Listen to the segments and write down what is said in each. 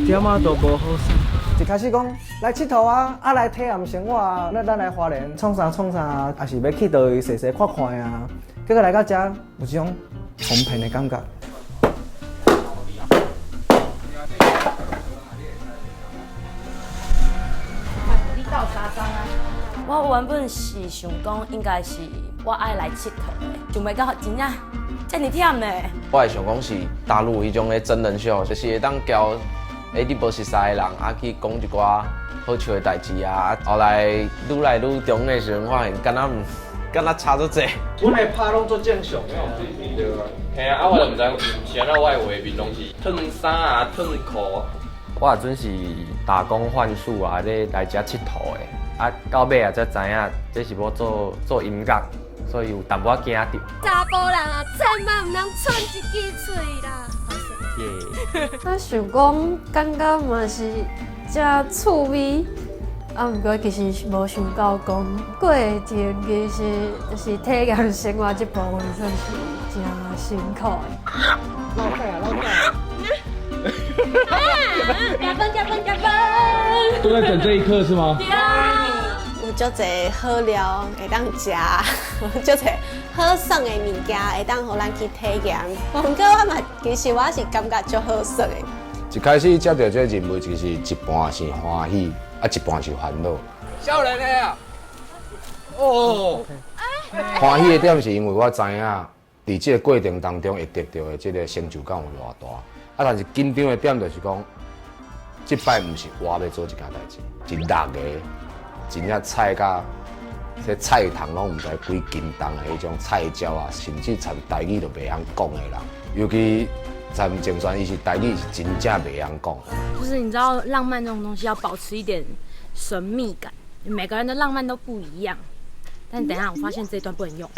点仔都无好耍。一开始讲来佚佗啊，来体验生活啊，那咱来花莲创啥创啥，还是要去倒位踅踅看看啊。结果来到遮，有一种哄骗的感觉。你到啥张啊？我原本是想讲，应该是我爱来佚佗的，想袂到真正这么忝呢。我会想讲是大陆迄种的真人秀，就是会当交你无熟悉的人啊去讲一寡好笑的代志啊。后来愈来愈中的时候，发现敢若差足济。阮的拍拢做正常的。对啊，嘿啊，我就毋知是安怎，我的画面拢是脱衫啊、脱裤。我也准是打工换宿啊，来遮佚佗的。啊，到尾啊才知影这是要做音乐，所以有淡薄仔惊着。查甫人啊，千万唔通喘一支嘴啦！我想讲，感觉嘛是真趣味，啊，不过其实无想到讲过程其实就是体验生活这部分算是真辛苦的。老快啊，老快啊！加分！都在等这一刻是吗？有足侪好料会当食，足侪好耍的物件会当互咱去体验。不过我嘛，其实我是感觉足好耍的。一开始接到这个任务，就是一半是欢喜，啊一半是烦恼。少年的啊！哦。欢喜的点是因为我知影，在这个过程当中会得到的这个成就感有偌大。啊，但是紧张的点就是讲，这摆唔是我要做一件代志，是六个。真正菜甲，这菜汤拢唔知几斤重的迄种菜椒啊，甚至参台语都袂晓讲的人，尤其参竞选，伊是台语是真正袂晓讲。就是你知道，浪漫这种东西要保持一点神秘感，每个人的浪漫都不一样。但等一下，我发现这一段不能用。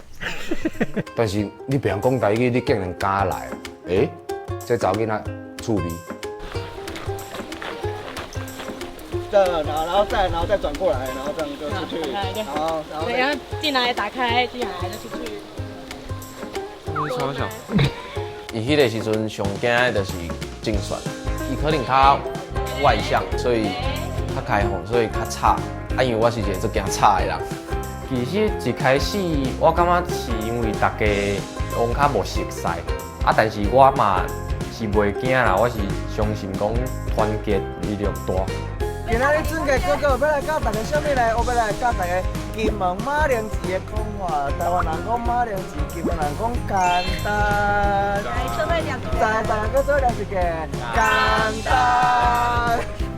但是你袂晓讲台语，你竟然敢来？这查某囡仔趣味。然后再转过来，然后这样就出去，然后对，然后进来打开，进来就出去。你超小。伊迄个时阵上惊的就是竞选，伊可能较外向，所以较开放，所以较吵。啊，因为我是一个做惊吵的人。其实一开始我感觉是因为大家拢较无熟悉，啊，但是我嘛是袂惊啦，我是相信讲团结力量大。今仔日准嘅哥哥要来教大家什么呢？我要来教大家金门马铃薯的讲法。台湾人讲马铃薯，金门人讲简单。再大家搁做两一个简单。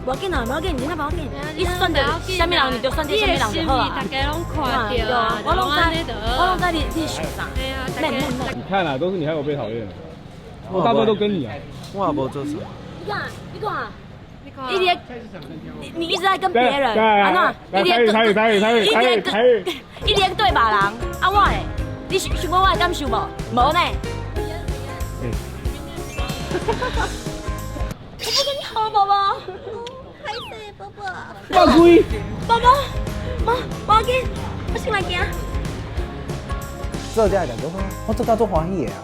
无要紧啊，无要紧，真正无要紧。你选择什么人，你就选择什么人就好啊。大家拢看到啊，我拢知你选啥。嫩。你看啊，都是你害我被讨厌。我大部分都跟你啊。我也无做啥。你看。你一直在跟别人，啊那，一直对把人，啊我嘞，你想过我的感受无？无呢。我不跟你好，宝宝。拍摄，宝宝。犯规。宝宝，无要紧，我先来行。做这个代志，我做到足欢喜的啊，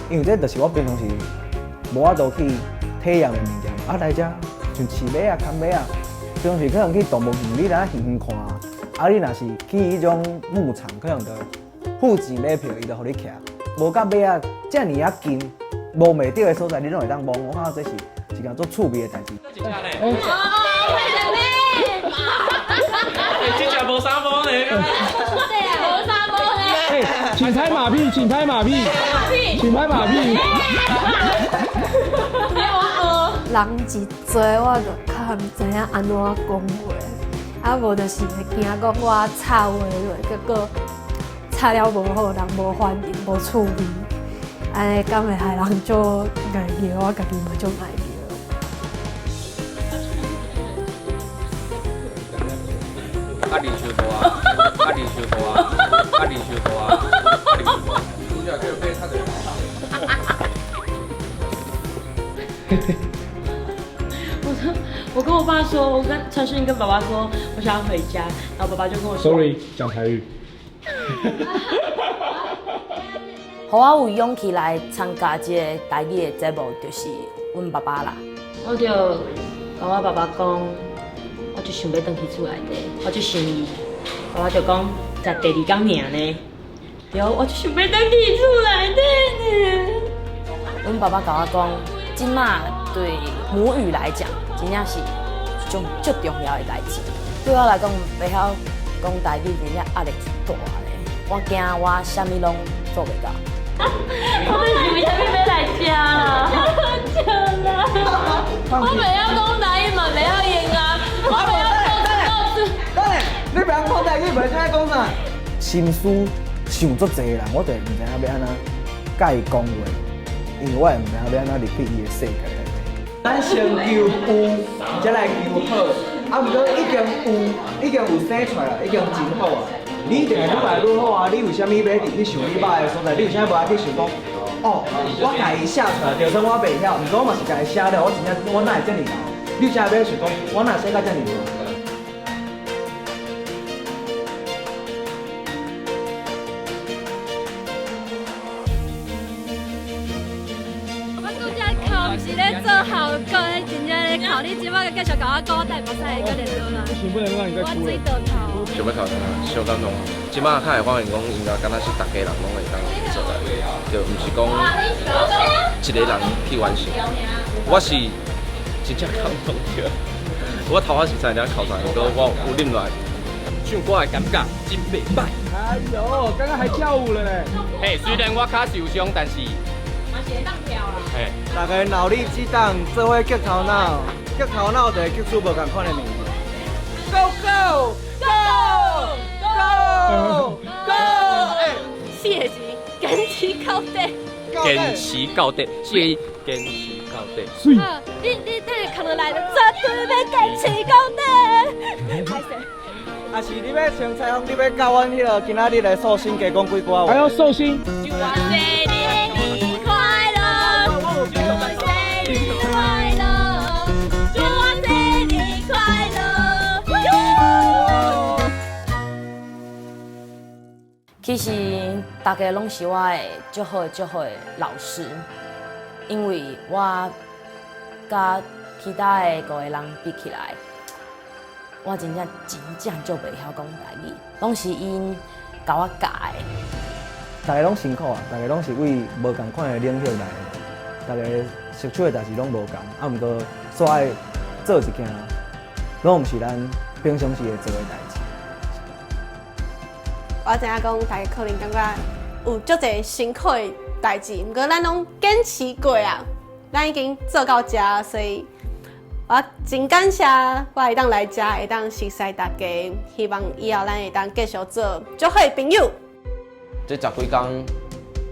因为这就是我平常时无法度去体验的物件，啊来遮。像饲马啊、牵马啊，平常时可能去动物园，你来远远看啊。啊，你若是去迄种牧场，可能就付钱买票，伊就互你徛。无甲马啊，遮尔啊近，摸袂到的所在，你拢会当摸。我感觉这是一件做趣味的代志。这只无啥毛呢？无啥无呢？请拍马屁，请拍马屁，请拍马屁。人一多，我就较毋知影安怎讲话，啊无就是会惊讲我插话落，结果插了无好，人无反应，无趣味，安尼敢会害人做爱聊，我家己嘛做爱啊，你收多啊！啊，你收多啊！啊，你收多啊！啊，你收多啊！主角可以被他的。我跟我爸说，我跟陈世英跟爸爸说，我想要回家，然后爸爸就跟我说 ，Sorry， 讲台语。互我有勇气来参加这个台语的节目，就是阮爸爸啦。我就甲我爸爸讲，我就想要回去厝内底，我就想伊，爸爸就讲才第2天尔呢，然后我就想要回去厝内底呢。阮爸爸甲我讲，即马对母语来讲，真正是一种最重要的代志。对我来讲，袂晓讲台语，真正压力大咧。我惊我啥物拢做袂到。我们是为虾米要来吃啦？笑啦！我袂晓讲台语嘛，袂晓用啊！我袂晓讲当然，你袂晓讲台语，袂知影讲啥。心思想足济人，我就唔知影要安怎甲伊讲话，因为我也唔知影要安怎入去伊的世界内底。咱先求有，才来求好。啊，毋过已经有生出来了，已经真好啊！你一定会愈来愈好啊！你为虾米要去想你歹的所在？你为虾米无爱去想讲？哦，我家己写出来，就算我袂晓，毋过我嘛是家己写了，我真正我哪会遮尔敖？你为啥要想讲？我哪写到遮尔敖？我拄则考毋是咧做校歌，真正咧考，你即摆继续甲我交代，无使个联络啦。不行，不能让你再我哭了水。倒头。想要考啥？小感动。即摆较会发现讲，应该敢若是大家人拢会当做来，就毋是讲一个人去完成。我是真正感动着。我头仔是知影考啥，不过我有啉落来，唱歌的感觉真袂歹。哎呦，刚刚还跳舞了呢。嘿，虽然我较受伤，但是嘛是会当跳啦。嘿，大家脑力激荡，做伙激头脑，激头脑就会激出无共款的物。Go go go go go！ 哎，谢是坚持到底。坚持到底，所以坚持到底。水。好，你等下扛落来就绝对要坚持到底。歹势。啊是你要像彩虹，你要教阮迄个今仔日来寿星加讲几句话。还要寿星。祝我生日快乐，祝我生日快乐，祝我生日快乐。其实大家拢是我的足好的老师，因为我甲其他的5个人比起来，我真正就袂晓讲台语，拢是因甲我教的。大家拢辛苦啊，大家拢是为无共款的领域来的，大家接触的代志拢无共，啊，毋过所爱做一件，拢毋是咱平常时会做的代志。我知影讲，大家可能感觉有足侪辛苦的代志，毋过咱拢坚持过啊，咱已经做到遮，所以我真感谢我会当来遮，会当熟悉大家，希望以后咱会当继续做足好的朋友。这10几天，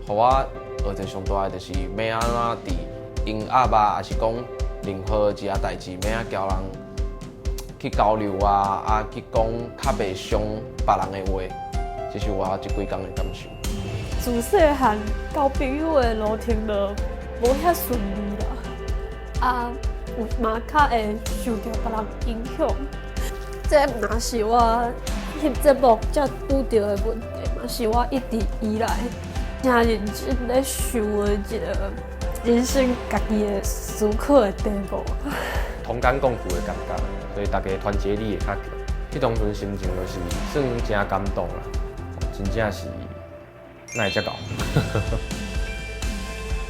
互我学着上大的就是要安怎伫音乐啊，还是讲任何一下代志，要安怎交人去交流啊，去讲较袂伤别人的话，这是我这几天的感受。自细汉交朋友的路程就无遐顺利啦，啊，有嘛较会受到别人影响。这若是我翕节目才拄到的问题，嘛是我一直以来真认真咧想的一个人生家己的思考的题目。同甘共苦的感觉，所以大家团结力会较强。迄当阵心情就是算真感动啦，真正是哪会遮搞？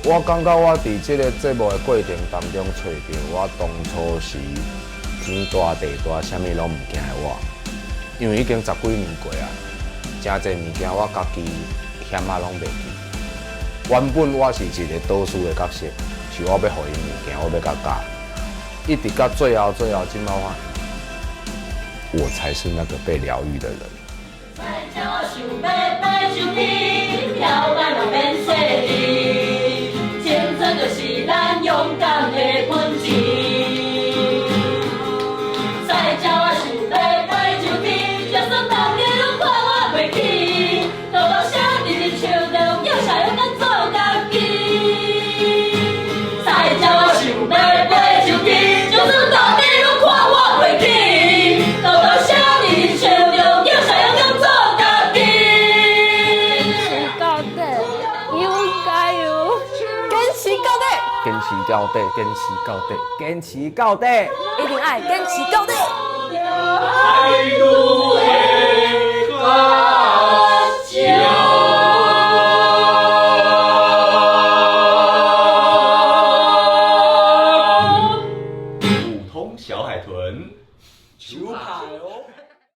我感觉我伫这个节目的过程当中，找到我当初是天大地大，啥物拢毋惊的我。因为已经10几年过啊，真侪物件我家己险啊拢袂记。原本我是一个导师的角色，是我要予伊物件，我要甲教，一直到最后，今摆我才是那个被疗愈的人。青春就是咱勇敢的本钱。再叫我想要飞上天，就算当日拢看我袂起，多多写日日笑着，要啥勇敢做家己。再叫我想要飞上天，就算当日拢看我袂起，多多写日日笑着，要啥勇敢做家己。坚持到底，坚持到底。坚持到底。一定爱坚持到底。爱